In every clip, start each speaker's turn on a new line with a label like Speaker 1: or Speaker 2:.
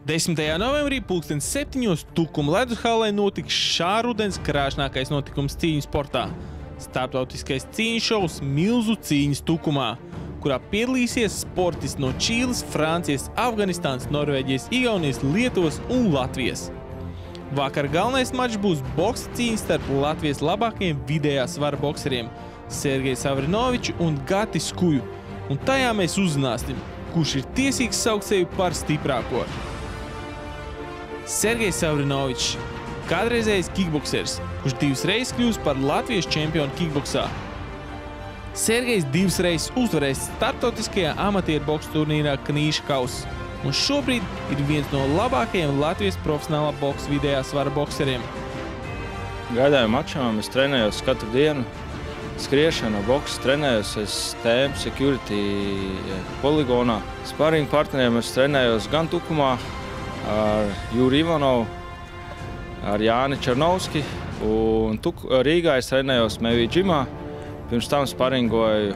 Speaker 1: 10. novembrī 7:00 Tukuma ledus hallē notiks šā rudens krāšņākais notikums cīņu sportā – starptautiskais cīņu šovs Milzu cīņas Tukumā, kurā piedalīsies sportisti no Čīles, Francijas, Afganistānas, Norvēģijas, Igaunijas, Lietuvas un Latvijas. Vakar galvenais mačs būs boksa cīņas starp Latvijas labākajiem vidējā svara bokseriem Sergeju Savrinoviču un Gati Skuju, un tajā mēs uzzināsim, kurš ir tiesīgs saukt sevi par stiprāko. Sergejs Savrinovičs, kādreizējais kikboksers, kurš 2 reizes kļūst par Latvijas čempionu kikboksā. Sergejs 2 reizes uzvarējis starptautiskajā amatieru boksa turnīrā Knīša kauss, un šobrīd ir viens no labākajiem Latvijas profesionālā boksa vidējā svara bokseriem.
Speaker 2: Gaidāju mačām, es trenējos katru dienu. Skriešana, boks, trenējos es TM Security poligonā. Sparring partneriem es trenējos gan Tukumā ar Juri Ivanovu, ar Jāni Černovski, un Rīgā es trenējos Mevī džimā. Pirms tam sparingoju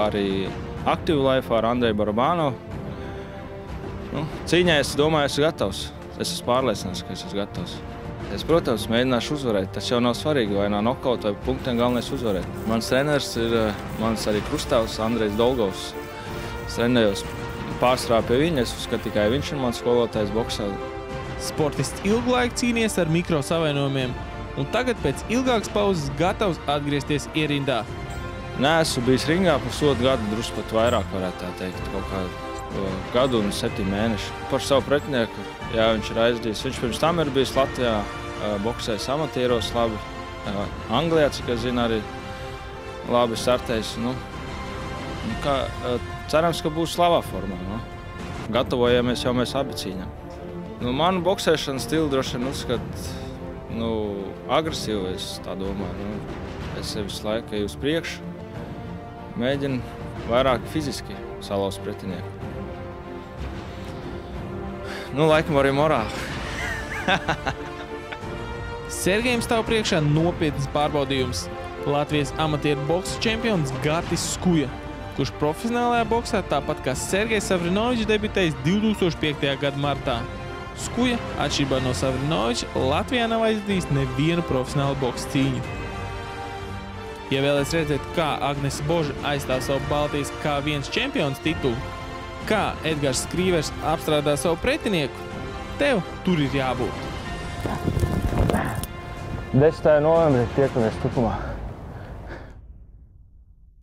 Speaker 2: arī Active Life ar Andreju Barabānovu. Cīņai es domāju, esmu gatavs. Es esmu pārliecināts, ka es esmu gatavs. Es, protams, mēģināšu uzvarēt. Tas jau nav svarīgi, vai nav nokaut vai punktiem, galvenais uzvarēt. Mans treneris ir mans arī krustāvs Andrejs Dolgovs. Es trenējos pārsvarā pie viņa, es uzskatu tikai viņš ir mans skolotājs boksā.
Speaker 1: Sportists ilgu laiku cīnies ar mikrosavainojumiem, un tagad pēc ilgākas pauzes gatavs atgriezties ierindā.
Speaker 2: Neesmu bijis ringā pusotru gadu, drusku pat vairāk varētu tā teikt, kaut kādu gadu un 7 mēneši. Par savu pretinieku, jā, viņš ir aizdījis. Viņš pirms tam ir bijis Latvijā, boksējis amatieros labi. Anglijā, cik es zinu, arī labi startējis. Cerams, ka būs labā formā. Gatavojamies jau mēs abi cīņām. Manu boksēšanas stilu droši vien uzskatu agresīvu, es tā domāju. Es sevi visu laiku eju uz priekšu, mēģinu vairāk fiziski salauzt pretinieku. Laikam arī morāli.
Speaker 1: Sergejam stāv priekšā nopietns pārbaudījums. Latvijas amatieru boksa čempions Gatis Skuja, kurš profesionālajā boksā tāpat kā Sergejs Savrinovičs debitējis 2005. gada martā. Skuja, atšķirībā no Savrinoviča, Latvijā nav aizdījis nevienu profesionālu boksa cīņu. Ja vēlaties redzēt, kā Agnese Boža aizstāv savu Baltijas K1 čempions titulu, kā Edgars Skrīvers apstrādā savu pretinieku, tev tur ir jābūt.
Speaker 2: 10. novembrī tiekamies Tukumā.